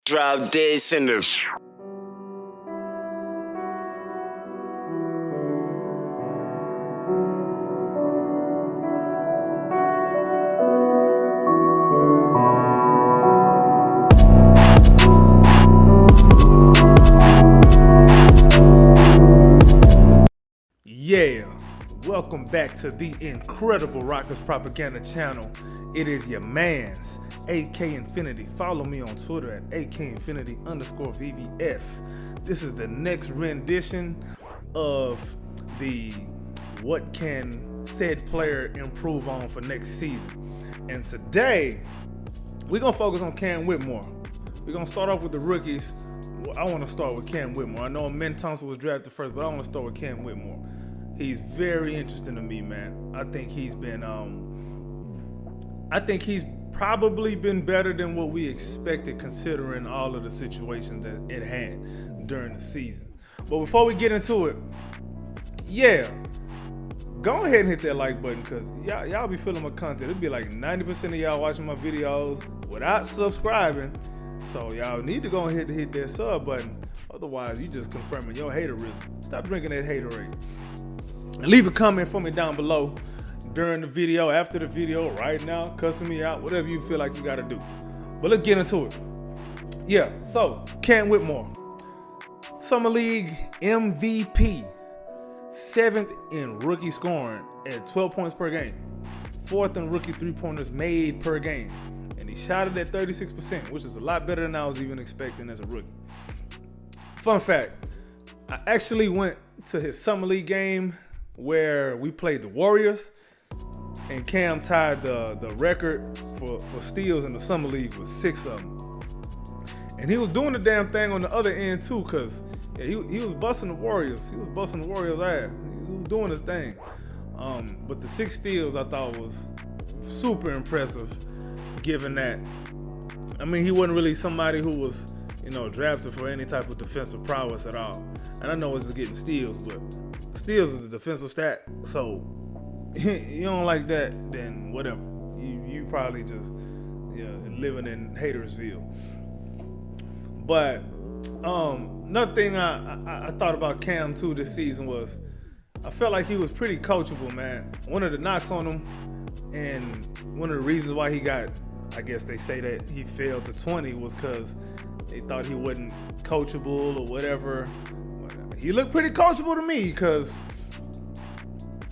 Drop this in the. Yeah, welcome back to the Incredible Rockers Propaganda channel. It is your mans, AK Infinity. Follow me on Twitter at AKInfinity_VVS. This is the next rendition of the what can said player improve on for next season. And today, we're going to focus on Cam Whitmore. We're going to start off with the rookies. I want to start with Cam Whitmore. I know Min Thompson was drafted first, but I want to start with Cam Whitmore. He's very interesting to me, man. I think he's probably been better than what we expected, considering all of the situations that it had during the season. But before we get into it, yeah, go ahead and hit that like button, because y'all be feeling my content. It'd be like 90% of y'all watching my videos without subscribing. So y'all need to go ahead and hit that sub button. Otherwise, you just confirming your haterism. Stop drinking that haterade. And leave a comment for me down below during the video, after the video, right now, cussing me out, whatever you feel like you gotta do. But let's get into it. Yeah, so Cam Whitmore, Summer League MVP, 7th in rookie scoring at 12 points per game, 4th in rookie three-pointers made per game, and he shot it at 36%, which is a lot better than I was even expecting as a rookie. Fun fact, I actually went to his Summer League game where we played the Warriors, and Cam tied the record for steals in the Summer League with 6 of them. And he was doing the damn thing on the other end too, because he was busting the Warriors. He was busting the Warriors' ass. He was doing his thing. But the 6 steals I thought was super impressive, given that, I mean, he wasn't really somebody who was, drafted for any type of defensive prowess at all. And I know it's getting steals, but steals is a defensive stat, so you don't like that, then whatever. You probably just living in Hatersville. But another thing I thought about Cam too this season was I felt like he was pretty coachable, man. One of the knocks on him, and one of the reasons why he got, I guess they say that he failed to 20, was because they thought he wasn't coachable or whatever. He looked pretty coachable to me, because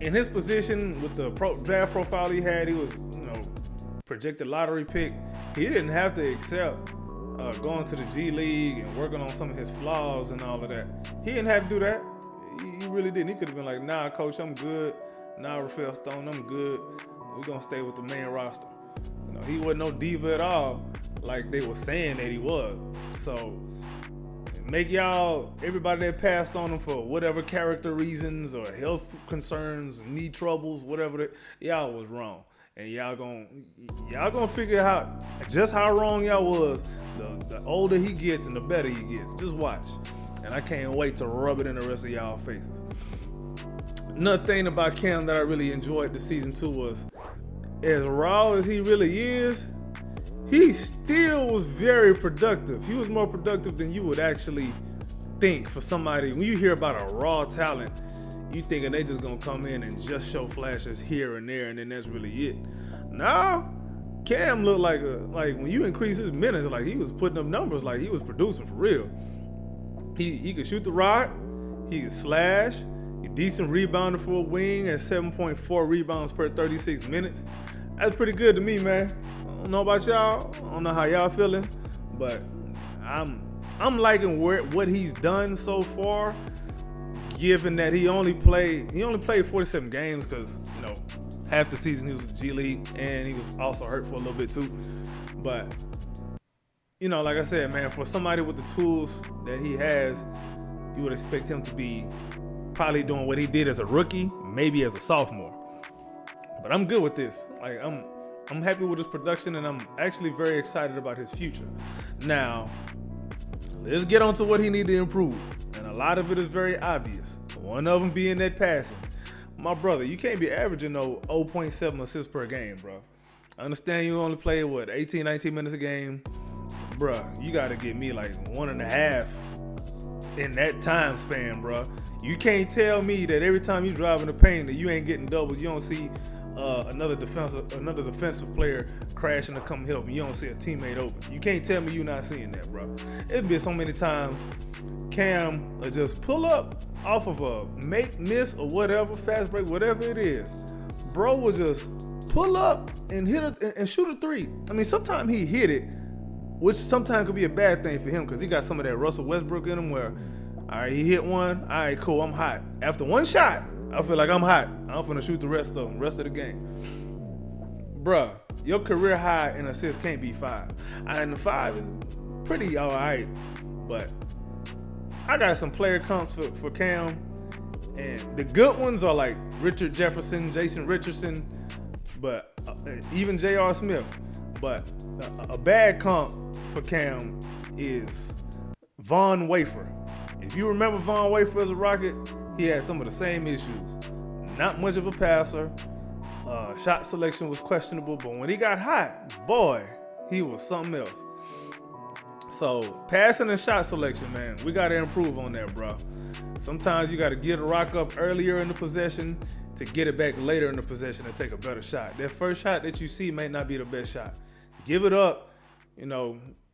in his position with the draft profile he had, he was, projected lottery pick. He didn't have to accept going to the G League and working on some of his flaws and all of that. He didn't have to do that. He really didn't. He could have been like, nah, coach, I'm good. Nah, Rafael Stone, I'm good. We're going to stay with the main roster. He wasn't no diva at all, like they were saying that he was. So make everybody that passed on him for whatever character reasons or health concerns, knee troubles, whatever, y'all was wrong. And y'all gonna figure out just how wrong y'all was. The older he gets and the better he gets. Just watch. And I can't wait to rub it in the rest of y'all faces. Another thing about Cam that I really enjoyed this season too was, as raw as he really is, he still was very productive. He was more productive than you would actually think for somebody. When you hear about a raw talent, you thinking they just gonna come in and just show flashes here and there, and then that's really it. Now, Cam looked like when you increase his minutes, like he was putting up numbers, like he was producing for real. He could shoot the rock, he could slash, he decent rebounder for a wing at 7.4 rebounds per 36 minutes. That's pretty good to me, man. I don't know about y'all. I don't know how y'all feeling, but I'm liking what he's done so far, given that he only played 47 games, because half the season he was with the G League, and he was also hurt for a little bit too. But like I said, man, for somebody with the tools that he has, you would expect him to be probably doing what he did as a rookie, maybe as a sophomore. But I'm good with this. Like I'm happy with his production, and I'm actually very excited about his future. Now, let's get on to what he needs to improve. And a lot of it is very obvious. One of them being that passing. My brother, you can't be averaging no 0.7 assists per game, bro. I understand you only play, 18, 19 minutes a game. bruh, you got to get me like 1.5 in that time span, bruh. You can't tell me that every time you drive in the paint that you ain't getting doubles. You don't see another defensive player crashing to come help, and you don't see a teammate open. You can't tell me you're not seeing that, bro. It's been so many times Cam will just pull up off of a make, miss, or whatever, fast break, whatever it is. Bro will just pull up and shoot a three. I mean, sometimes he hit it, which sometimes could be a bad thing for him because he got some of that Russell Westbrook in him where, all right, he hit one, all right, cool, I'm hot. After one shot, I feel like I'm hot. I'm finna shoot the rest of the game. Bruh, your career high in assists can't be 5. And the 5 is pretty all right, but I got some player comps for Cam, and the good ones are like Richard Jefferson, Jason Richardson, but even J.R. Smith. But a bad comp for Cam is Von Wafer. If you remember Von Wafer as a Rocket, he had some of the same issues. Not much of a passer. Shot selection was questionable, but when he got hot, boy, he was something else. So passing and shot selection, man, we got to improve on that, bro. Sometimes you got to get a rock up earlier in the possession to get it back later in the possession and take a better shot. That first shot that you see may not be the best shot. Give it up,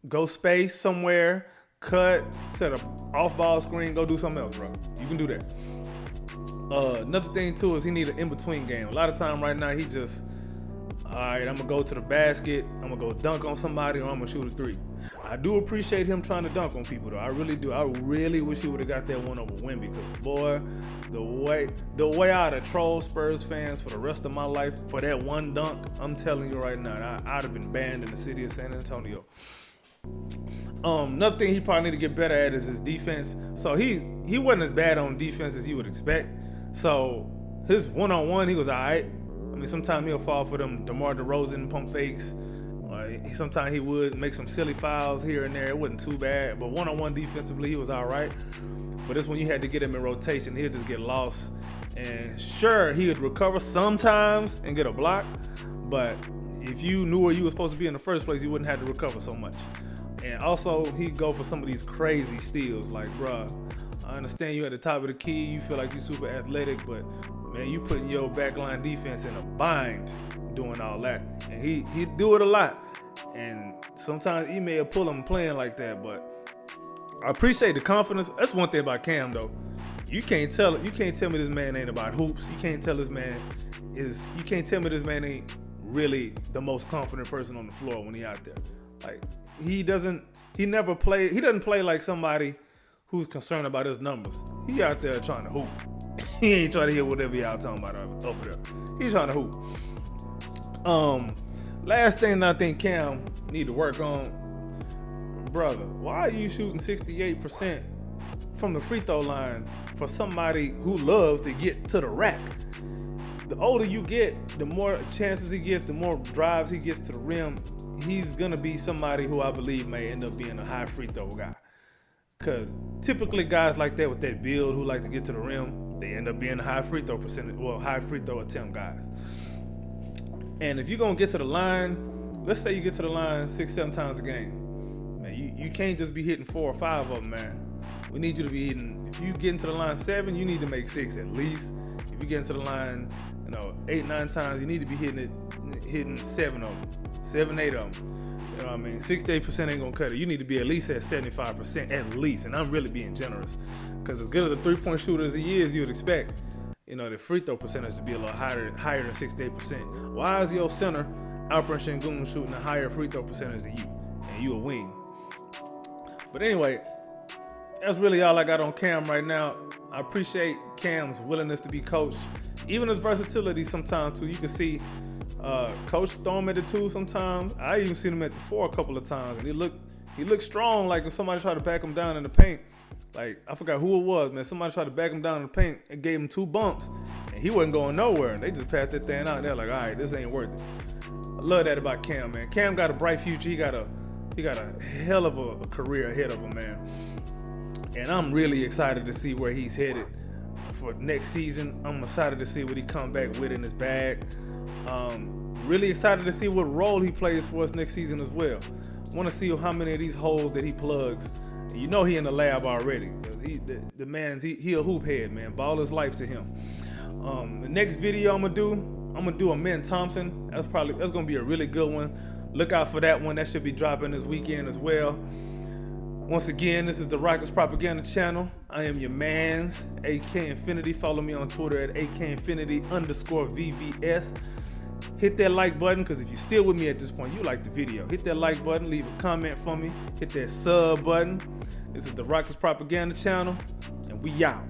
go space somewhere, cut, set an off-ball screen, go do something else, bro. You can do that. Another thing, too, is he need an in-between game. A lot of time right now, he just, all right, I'm going to go to the basket, I'm going to go dunk on somebody, or I'm going to shoot a three. I do appreciate him trying to dunk on people, though. I really do. I really wish he would have got that one over Wemby because, boy, the way I'd have trolled Spurs fans for the rest of my life for that one dunk, I'm telling you right now, I'd have been banned in the city of San Antonio. Another thing he probably need to get better at is his defense. So he wasn't as bad on defense as you would expect. So his one-on-one, he was all right. I mean, sometimes he'll fall for them DeMar DeRozan pump fakes. Sometimes he would make some silly fouls here and there. It wasn't too bad. But one-on-one defensively, he was all right. But it's when you had to get him in rotation, he'd just get lost. And sure, he would recover sometimes and get a block. But if you knew where you were supposed to be in the first place, you wouldn't have to recover so much. And also, he'd go for some of these crazy steals. Like, bruh, I understand you at the top of the key. You feel like you're super athletic. But, man, you putting your backline defense in a bind doing all that. And he'd do it a lot. And sometimes he may have pulled him playing like that. But I appreciate the confidence. That's one thing about Cam, though. You can't tell me this man ain't about hoops. You can't tell me this man ain't really the most confident person on the floor when he out there. Like, he doesn't play like somebody who's concerned about his numbers. He out there trying to hoop. He ain't trying to hear whatever y'all talking about over there. He's trying to hoop. Last thing that I think Cam need to work on, brother, why are you shooting 68% from the free throw line for somebody who loves to get to the rack? The older you get, the more chances he gets, the more drives he gets to the rim. He's going to be somebody who I believe may end up being a high free throw guy. Because typically guys like that with that build who like to get to the rim, they end up being high free throw attempt guys. And if you're going to get to the line, let's say you get to the line 6-7 times a game. Man, you can't just be hitting 4 or 5 of them, man. We need you to be hitting, if you get into the line 7, you need to make 6 at least. If you get into the line, 8-9 times, you need to be hitting 7 of them, 7-8 of them. You know what I mean? 6-8% ain't gonna cut it. You need to be at least at 75% at least, and I'm really being generous. Because as good as a 3-point shooter as he is, you would expect, the free throw percentage to be a little higher than 6-8%. Why is your center, Alperen Sengun, shooting a higher free throw percentage than you? And you a wing. But anyway, that's really all I got on Cam right now. I appreciate Cam's willingness to be coached. Even his versatility sometimes too. You can see Coach throw him at the 2 sometimes. I even seen him at the 4 a couple of times, and he looked strong. Like if somebody tried to back him down in the paint, like I forgot who it was, man. Somebody tried to back him down in the paint and gave him 2 bumps, and he wasn't going nowhere. And they just passed that thing out. They're like, all right, this ain't worth it. I love that about Cam, man. Cam got a bright future. He got a hell of a career ahead of him, man. And I'm really excited to see where he's headed for next season. I'm excited to see what he come back with in his bag. Really excited to see what role he plays for us next season as well. Want to see how many of these holes that he plugs. And you know he in the lab already. The man's he a hoop head, man. Ball is life to him. The next video I'm gonna do a Mint Thompson. That's gonna be a really good one. Look out for that one. That should be dropping this weekend as well. Once again, this is the Rockets Propaganda Channel. I am your man's AK Infinity. Follow me on Twitter at AK_Infinity_VVS. Hit that like button, because if you're still with me at this point, you like the video. Hit that like button, leave a comment for me. Hit that sub button. This is the Rockets Propaganda Channel, and we out.